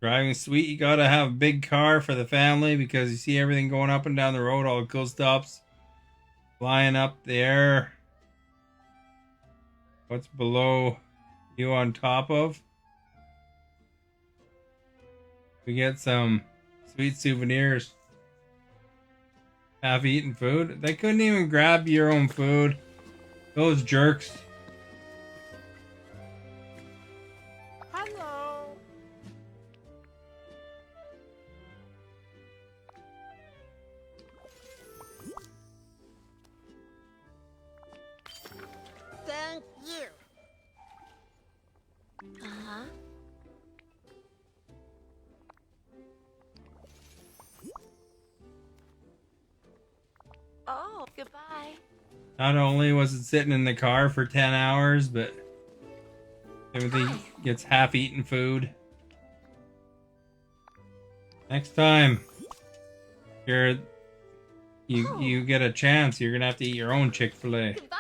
Driving sweet, you gotta have a big car for the family because you see everything going up and down the road, all the cool stops flying up the air. What's below you on top of? We get some sweet souvenirs. Half eaten food? They couldn't even grab your own food. Those jerks. Hello. Thank you. Uh-huh. Oh, goodbye. Not only was it sitting in the car for 10 hours, but Timothy gets half eaten food. Next time you get a chance, you're gonna have to eat your own Chick-fil-A. Goodbye.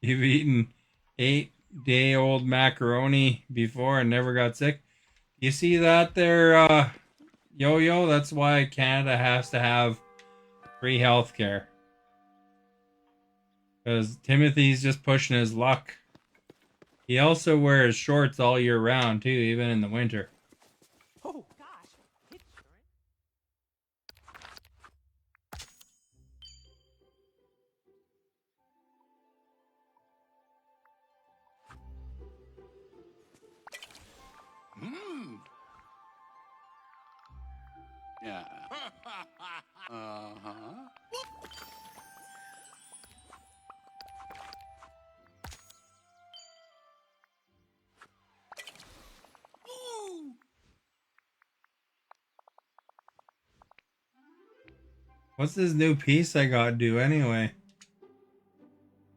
You've eaten 8-day-old macaroni before and never got sick. You see that there, Yo-Yo? That's why Canada has to have free healthcare. Because Timothy's just pushing his luck. He also wears shorts all year round, too, even in the winter. Oh, gosh. Hmm. Yeah. Uh-huh. Ooh. What's this new piece I gotta do anyway?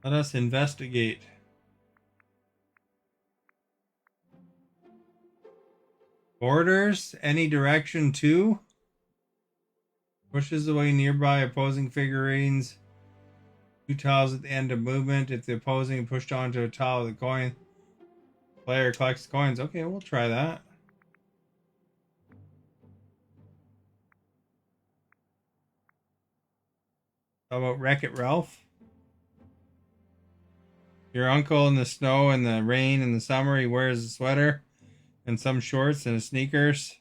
Let us investigate. Borders? Any direction to? Pushes away nearby opposing figurines. 2 tiles at the end of movement. If the opposing pushed onto a tile with a coin, player collects coins. Okay, we'll try that. How about Wreck-It Ralph? Your uncle in the snow and the rain in the summer, he wears a sweater and some shorts and sneakers.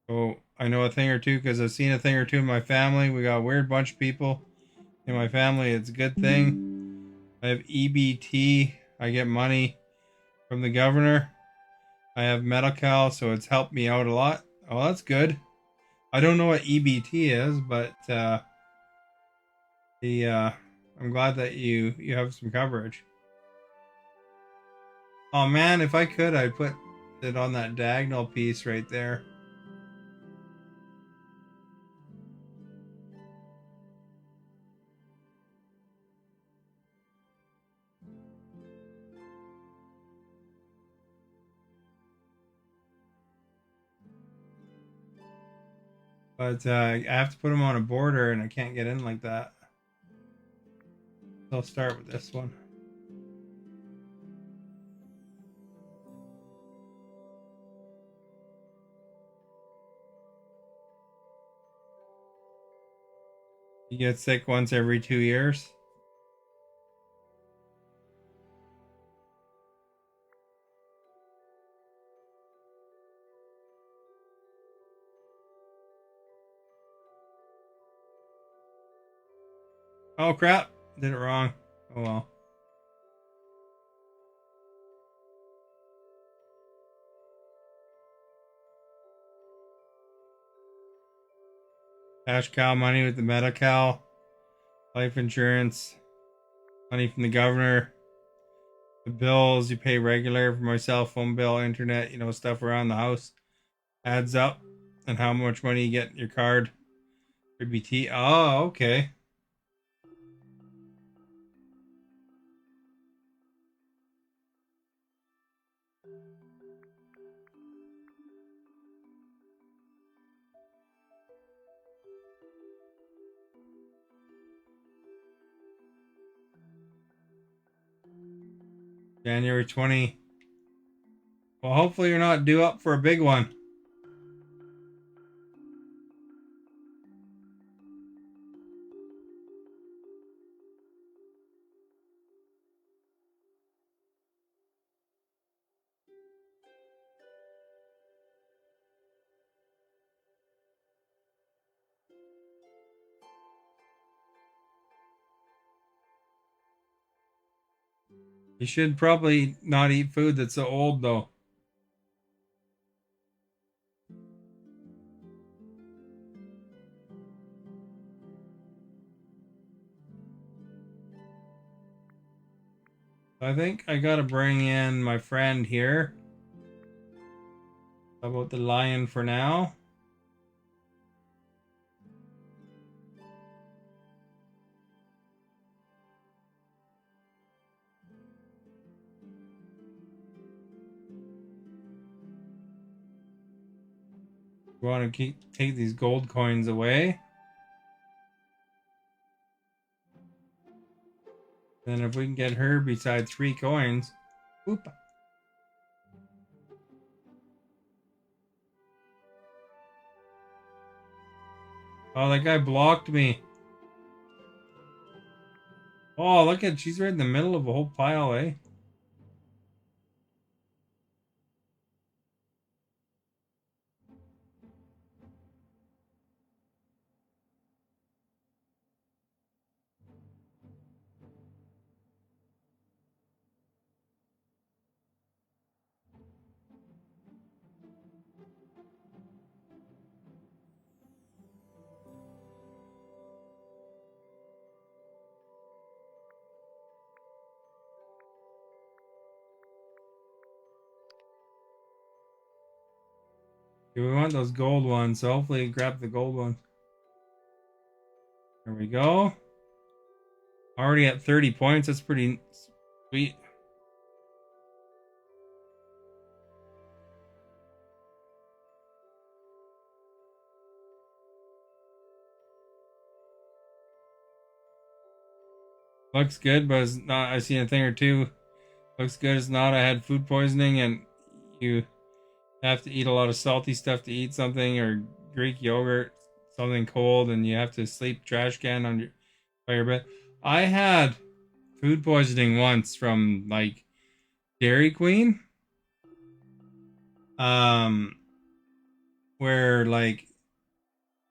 So I know a thing or two because I've seen a thing or two in my family. We got a weird bunch of people in my family. It's a good thing. I have EBT. I get money from the governor. I have Medi-Cal, so it's helped me out a lot. Oh, that's good. I don't know what EBT is, but I'm glad that you have some coverage. Oh man, if I could, I'd put it on that diagonal piece right there. But I have to put them on a border, and I can't get in like that. So I'll start with this one. You get sick once every 2 years. Oh crap! Did it wrong. Oh well. Cash cow money with the Medi-Cal, life insurance, money from the governor, the bills you pay regular for my cell phone bill, internet, stuff around the house adds up, and how much money you get in your card for BT. Oh, okay. January 20. Well, hopefully you're not due up for a big one. You should probably not eat food that's so old, though. I think I gotta bring in my friend here. How about the lion for now? We want to take these gold coins away. Then if we can get her beside 3 coins. Oop. Oh, that guy blocked me. Oh, look at, she's right in the middle of a whole pile, eh? We want those gold ones, so hopefully grab the gold one. There we go. Already at 30 points. That's pretty sweet. Looks good, but it's not. I seen a thing or two. Looks good. It's not. I had food poisoning, and you have to eat a lot of salty stuff to eat something, or Greek yogurt, something cold, and you have to sleep trash can on your by your bed. I had food poisoning once from like Dairy Queen. Where like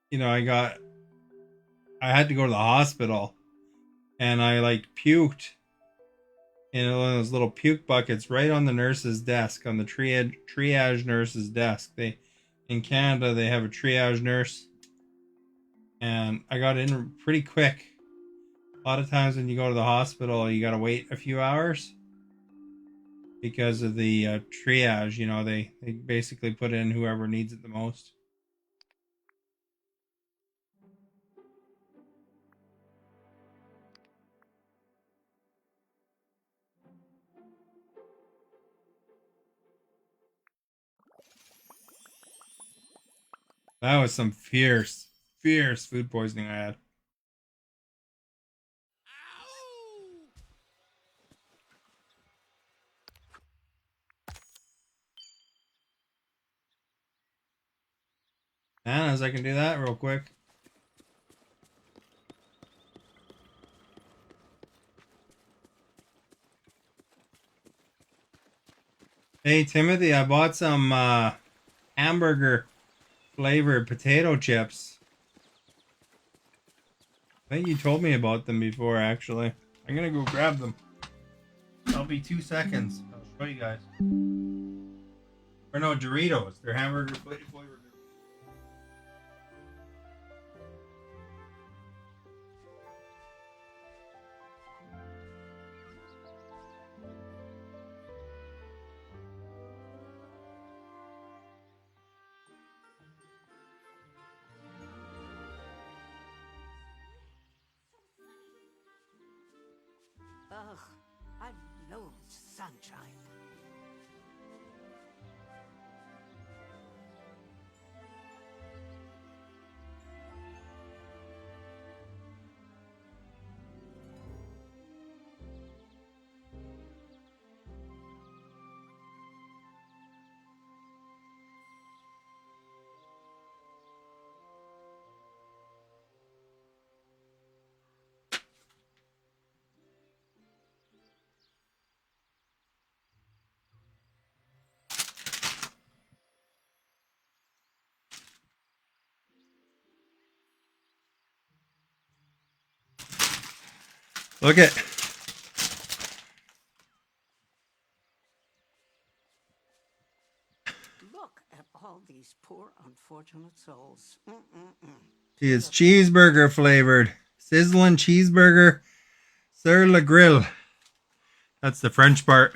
I had to go to the hospital, and I like puked in one of those little puke buckets right on the nurse's desk, on the triage nurse's desk. They in Canada they have a triage nurse, and I got in pretty quick. A lot of times when you go to the hospital, you gotta wait a few hours because of the triage. They basically put in whoever needs it the most. That was some fierce food poisoning I had. Ow! Bananas, I can do that real quick. Hey Timothy, I bought some hamburger flavored potato chips. I think you told me about them before, actually. I'm gonna go grab them. I'll be 2 seconds. I'll show you guys. Or no, Doritos. They're hamburger flavored. Ugh, I loathe sunshine. Look at. Look at all these poor, unfortunate souls. It's cheeseburger flavored. Sizzling cheeseburger sur le grill. That's the French part.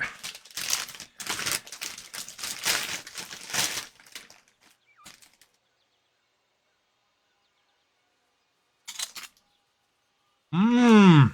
Mmm.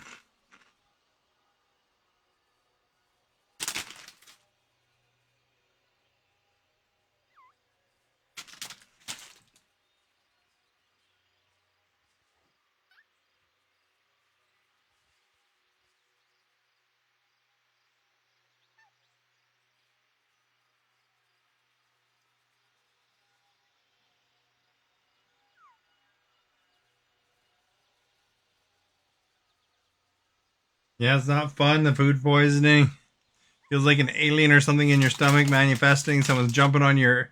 Yeah, it's not fun, the food poisoning. Feels like an alien or something in your stomach manifesting. Someone's jumping on your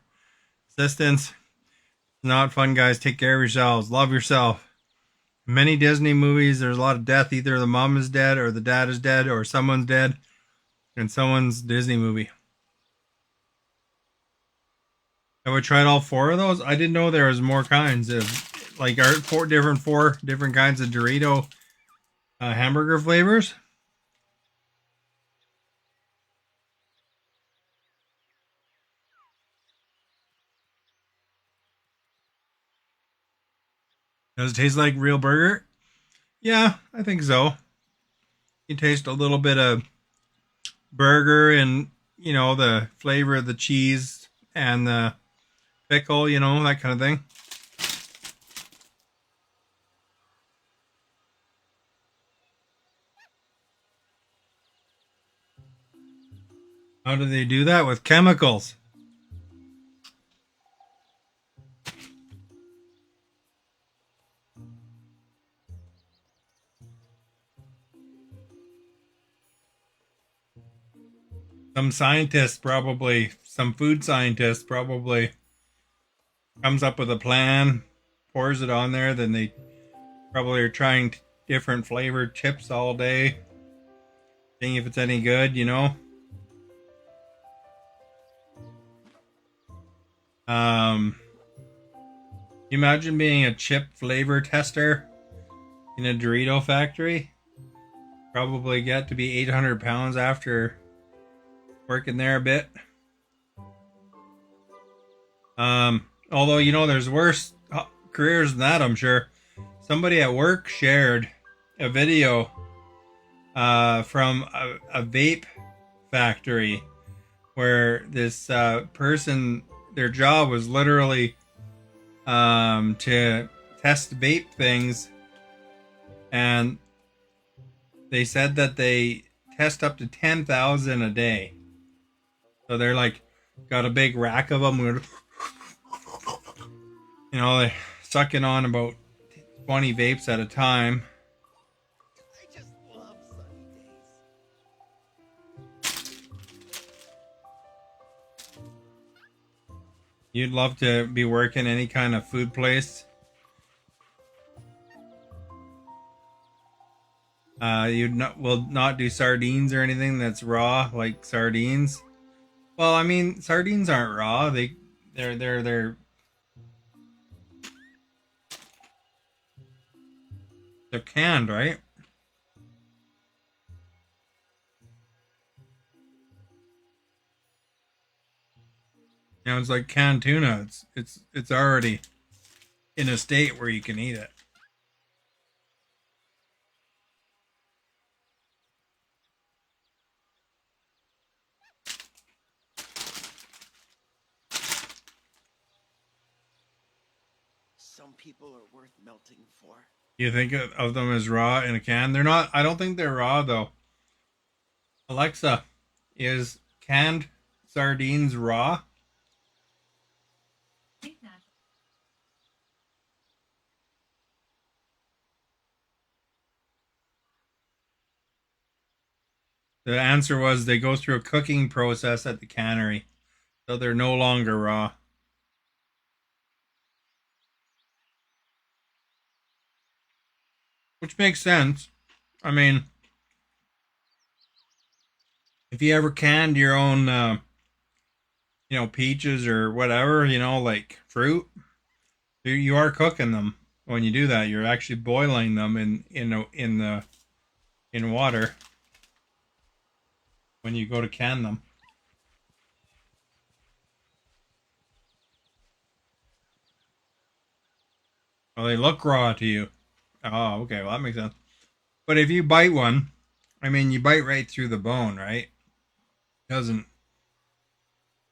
assistance. Not fun, guys. Take care of yourselves. Love yourself. In many Disney movies, there's a lot of death. Either the mom is dead, or the dad is dead, or someone's dead in someone's Disney movie. Have I tried all 4 of those? I didn't know there was more kinds of, like, 4 different kinds of Dorito hamburger flavors. Does it taste like real burger? Yeah, I think so. You taste a little bit of burger and, the flavor of the cheese and the pickle, that kind of thing. How do they do that? With chemicals. Some scientist probably, some food scientist probably comes up with a plan, pours it on there, then they probably are trying different flavored chips all day, seeing if it's any good. Imagine being a chip flavor tester in a Dorito factory. Probably get to be 800 pounds after working there a bit. Although, there's worse careers than that, I'm sure. Somebody at work shared a video from a vape factory where this person, their job was literally to test vape things, and they said that they test up to 10,000 a day. So they're like, got a big rack of them. They're sucking on about 20 vapes at a time. I just love sunny days. You'd love to be working any kind of food place. Will not do sardines or anything that's raw, like sardines. Well, I mean, sardines aren't raw. They're canned, right? It's like canned tuna. It's already in a state where you can eat it. Some people are worth melting for. You think of them as raw in a can? They're not. I don't think they're raw though. Alexa, is canned sardines raw? The answer was they go through a cooking process at the cannery, so they're no longer raw. Which makes sense. I mean, if you ever canned your own, peaches or whatever, like fruit, you are cooking them. When you do that, you're actually boiling them in water when you go to can them. Well, they look raw to you. Oh, okay. Well, that makes sense. But if you bite one, I mean, you bite right through the bone, right? Doesn't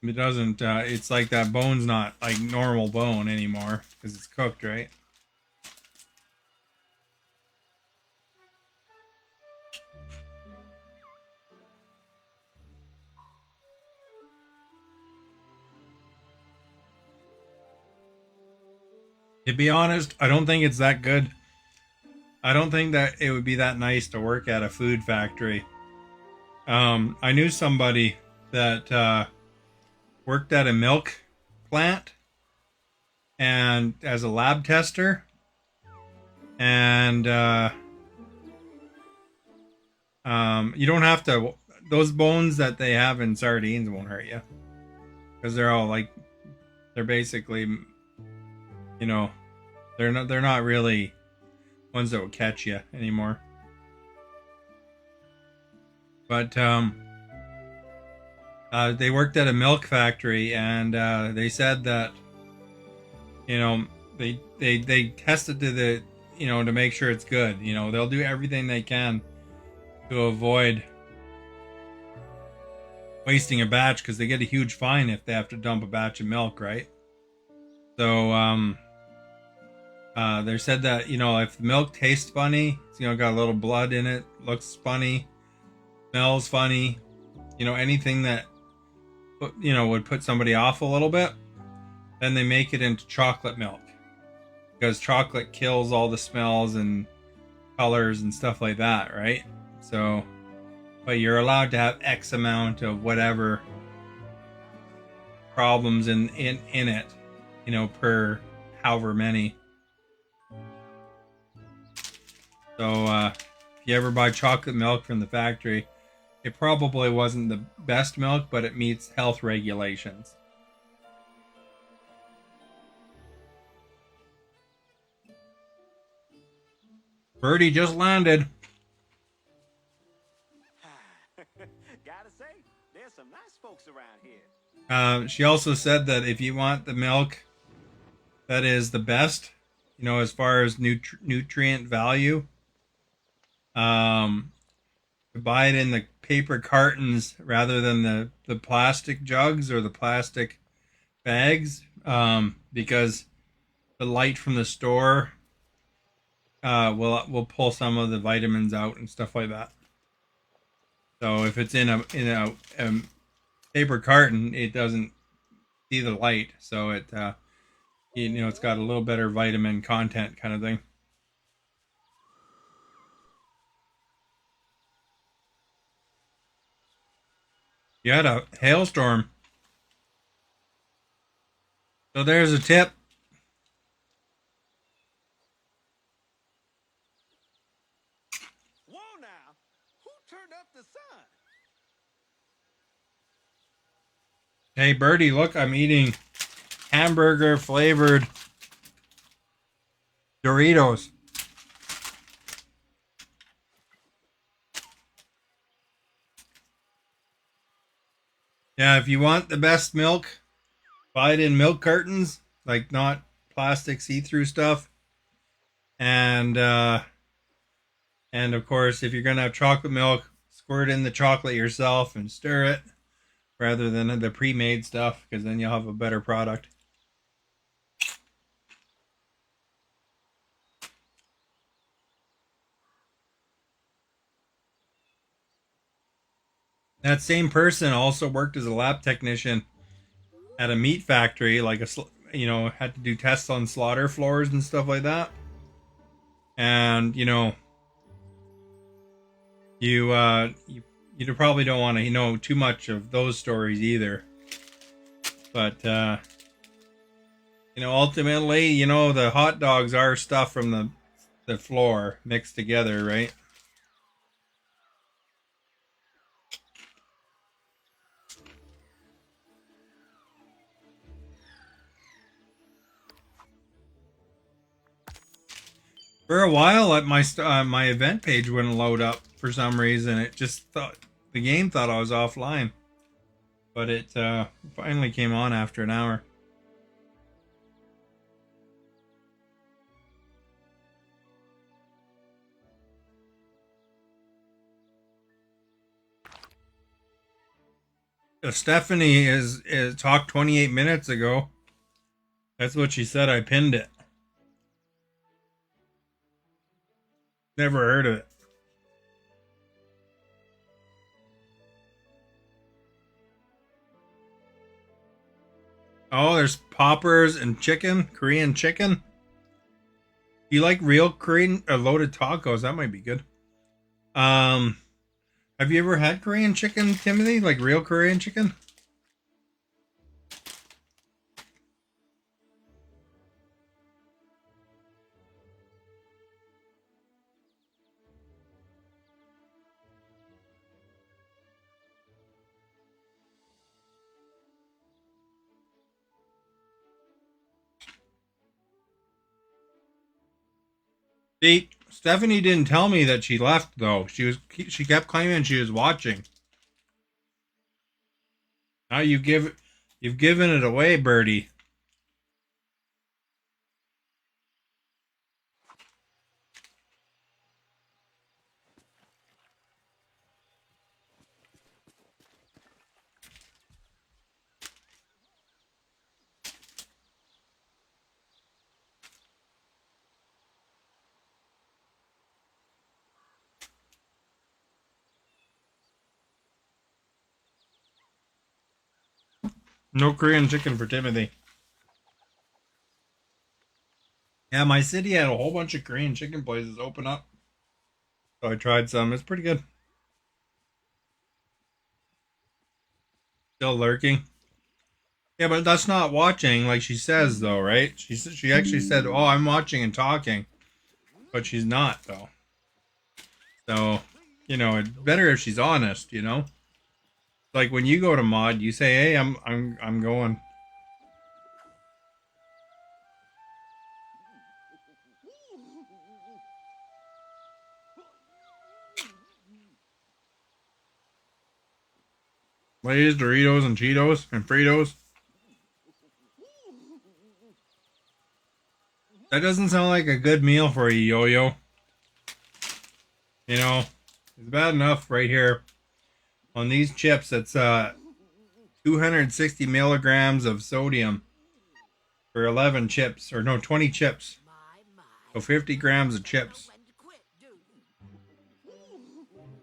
it doesn't? It's like that bone's not like normal bone anymore because it's cooked, right? To be honest, I don't think it's that good. I don't think that it would be that nice to work at a food factory. I knew somebody that worked at a milk plant and as a lab tester, and you don't have to. Those bones that they have in sardines won't hurt you because they're all like they're basically, they're not really ones that will catch you anymore. But they worked at a milk factory, and they said that they tested to make sure it's good. They'll do everything they can to avoid wasting a batch because they get a huge fine if they have to dump a batch of milk, right? So they said that if the milk tastes funny, it's got a little blood in it, looks funny, smells funny, anything that would put somebody off a little bit, then they make it into chocolate milk because chocolate kills all the smells and colors and stuff like that, right? So, but you're allowed to have X amount of whatever problems in it, per however many. So if you ever buy chocolate milk from the factory, it probably wasn't the best milk, but it meets health regulations. Birdie just landed. Gotta say, there's some nice folks around here. She also said that if you want the milk that is the best, as far as nutrient value, to buy it in the paper cartons rather than the plastic jugs or the plastic bags, because the light from the store will pull some of the vitamins out and stuff like that. So if it's in a paper carton, it doesn't see the light, so it it's got a little better vitamin content kind of thing. You had a hailstorm. So there's a tip. Whoa now, who turned up the sun? Hey Birdie, look, I'm eating hamburger flavored Doritos. Yeah, if you want the best milk, buy it in milk cartons, like not plastic see-through stuff. And of course, if you're gonna have chocolate milk, squirt in the chocolate yourself and stir it rather than the pre-made stuff, because then you'll have a better product. That same person also worked as a lab technician at a meat factory, like had to do tests on slaughter floors and stuff like that. And you probably don't want to know too much of those stories either. But ultimately, the hot dogs are stuff from the floor mixed together, right? For a while, at my event page wouldn't load up for some reason. It just thought the game thought I was offline, but it finally came on after an hour. Stephanie is talked 28 minutes ago. That's what she said. I pinned it. Never heard of it. Oh, there's poppers and chicken, Korean chicken. Do you like real Korean loaded tacos? That might be good. Um, have you ever had Korean chicken, Timothy? Like real Korean chicken? See, Stephanie didn't tell me that she left though. She kept claiming she was watching. Now you've given it away, Birdie. No Korean chicken for Timothy. Yeah, my city had a whole bunch of Korean chicken places open up. So I tried some. It's pretty good. Still lurking. Yeah, but that's not watching like she says though, right? She actually said, "Oh, I'm watching and talking," but she's not though. So, it's better if she's honest. Like when you go to mod, you say, "Hey, I'm going." Lay's, Doritos, and Cheetos, and Fritos. That doesn't sound like a good meal for you, Yo-Yo. It's bad enough right here on these chips. It's 260 milligrams of sodium for 11 chips, or no, 20 chips. So 50 grams of chips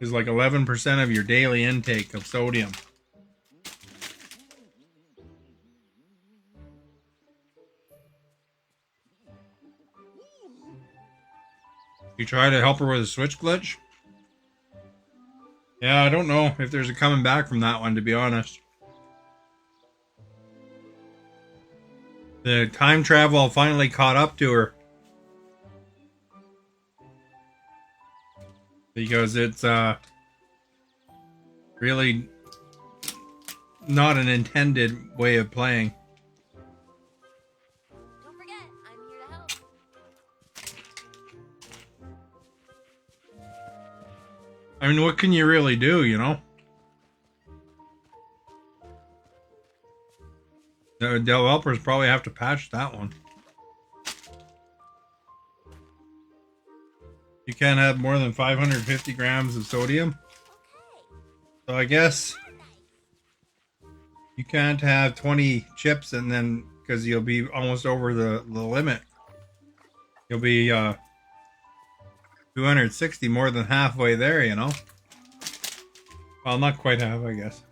is like 11% of your daily intake of sodium. You try to help her with a switch glitch? Yeah, I don't know if there's a coming back from that one, to be honest. The time travel finally caught up to her. Because it's really not an intended way of playing. Don't forget, I'm here to help. I mean, what can you really do, The developers probably have to patch that one. You can't have more than 550 grams of sodium. So I guess you can't have 20 chips and then, because you'll be almost over the limit. You'll be 260, more than halfway there, Well, not quite half, I guess.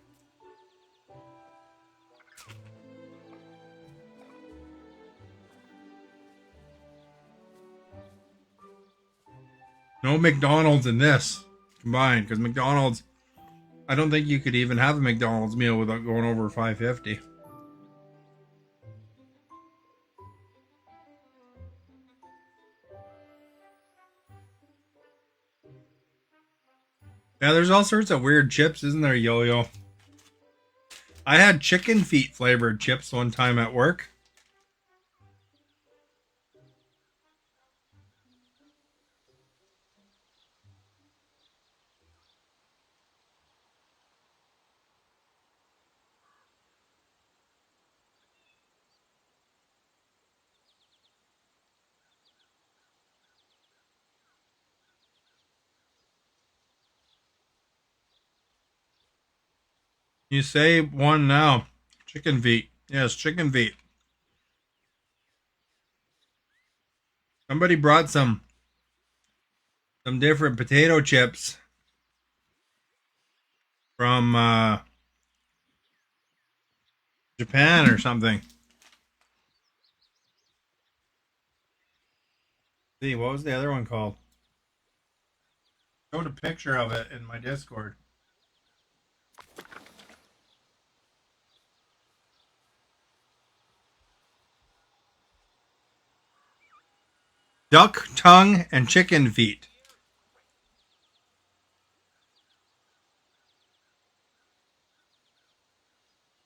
No McDonald's in this combined, because McDonald's, I don't think you could even have a McDonald's meal without going over 550. Yeah, there's all sorts of weird chips, isn't there, Yo-Yo? I had chicken feet flavored chips one time at work. You say one now. Chicken feet. Yes, chicken feet. Somebody brought some different potato chips from Japan or something. See, what was the other one called? Showed a picture of it in my Discord. Duck tongue and chicken feet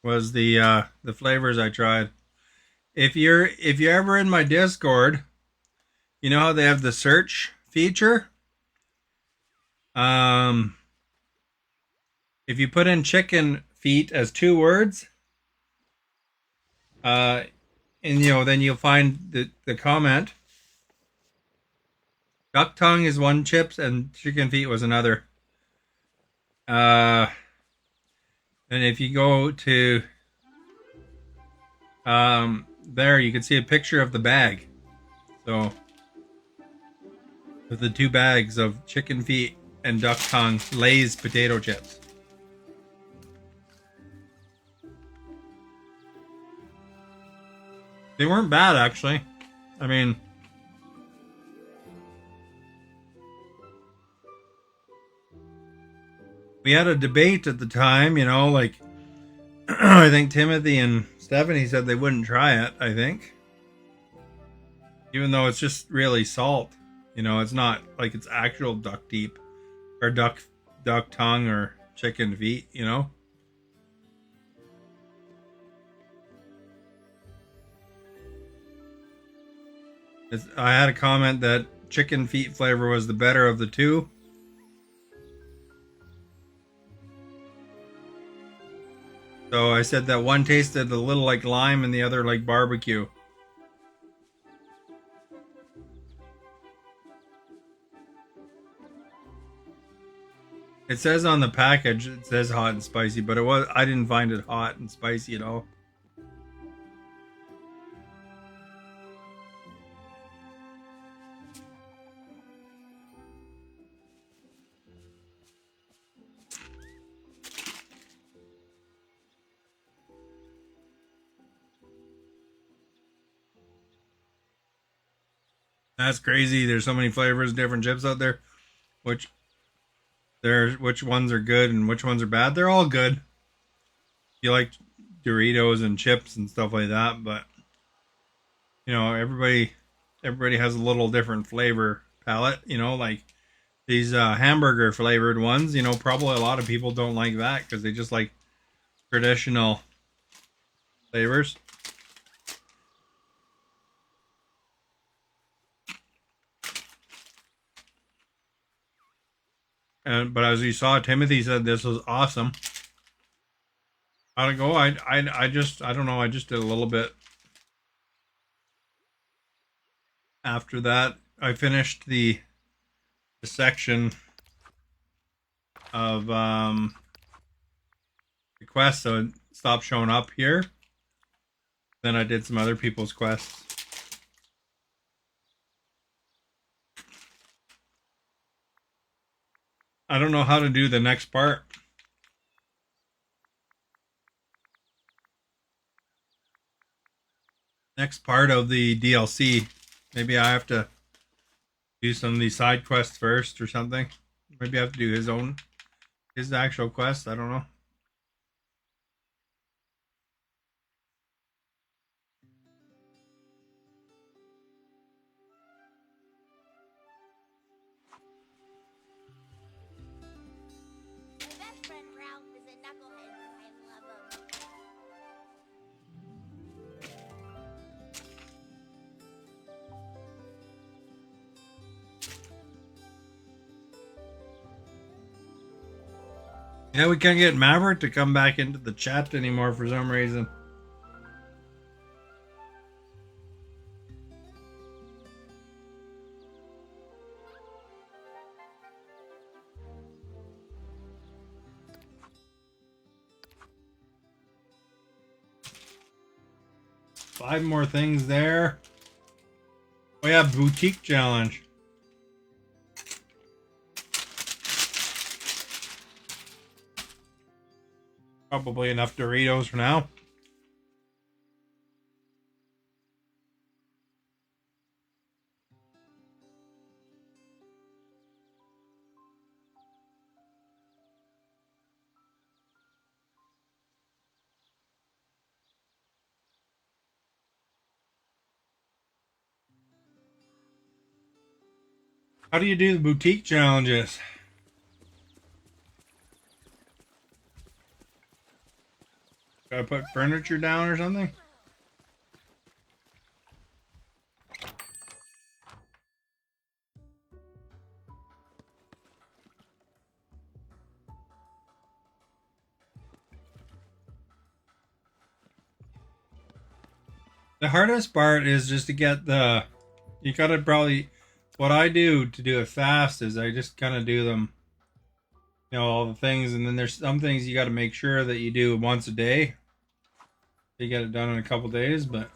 was the flavors I tried. If you're ever in my Discord, you know how they have the search feature? If you put in chicken feet as 2 words, and then you'll find the comment. Duck tongue is one chips and chicken feet was another. And if you go to there, you can see a picture of the bag. So with the 2 bags of chicken feet and duck tongue Lay's potato chips. They weren't bad, actually. I mean, we had a debate at the time, like I think Timothy and Stephanie said they wouldn't try it, I think. Even though it's just really salt. It's not like it's actual duck deep or duck tongue or chicken feet, I had a comment that chicken feet flavor was the better of the 2. So I said that one tasted a little like lime and the other like barbecue. It says on the package, it says hot and spicy, but I didn't find it hot and spicy at all. That's crazy. There's so many flavors, different chips out there. Which ones are good and which ones are bad? They're all good. You like Doritos and chips and stuff like that, but everybody has a little different flavor palette. Like these hamburger flavored ones. Probably a lot of people don't like that because they just like traditional flavors. But as you saw, Timothy said this was awesome. How'd it go? I don't know. I just did a little bit. After that, I finished the section of requests, so it stopped showing up here. Then I did some other people's quests. I don't know how to do the next part. Next part of the DLC. Maybe I have to do some of these side quests first or something. Maybe I have to do his actual quest. I don't know. My best friend Ralph is a knucklehead, but I love him. Yeah, we can't get Maverick to come back into the chat anymore for some reason. 5 more things there. Oh yeah, boutique challenge. Probably enough Doritos for now. How do you do the boutique challenges? Gotta put furniture down or something? The hardest part is just to get the... You gotta probably... What I do to do it fast is I just kind of do them, you know, all the things, and then there's some things you got to make sure that you do once a day. You get it done in a couple days, but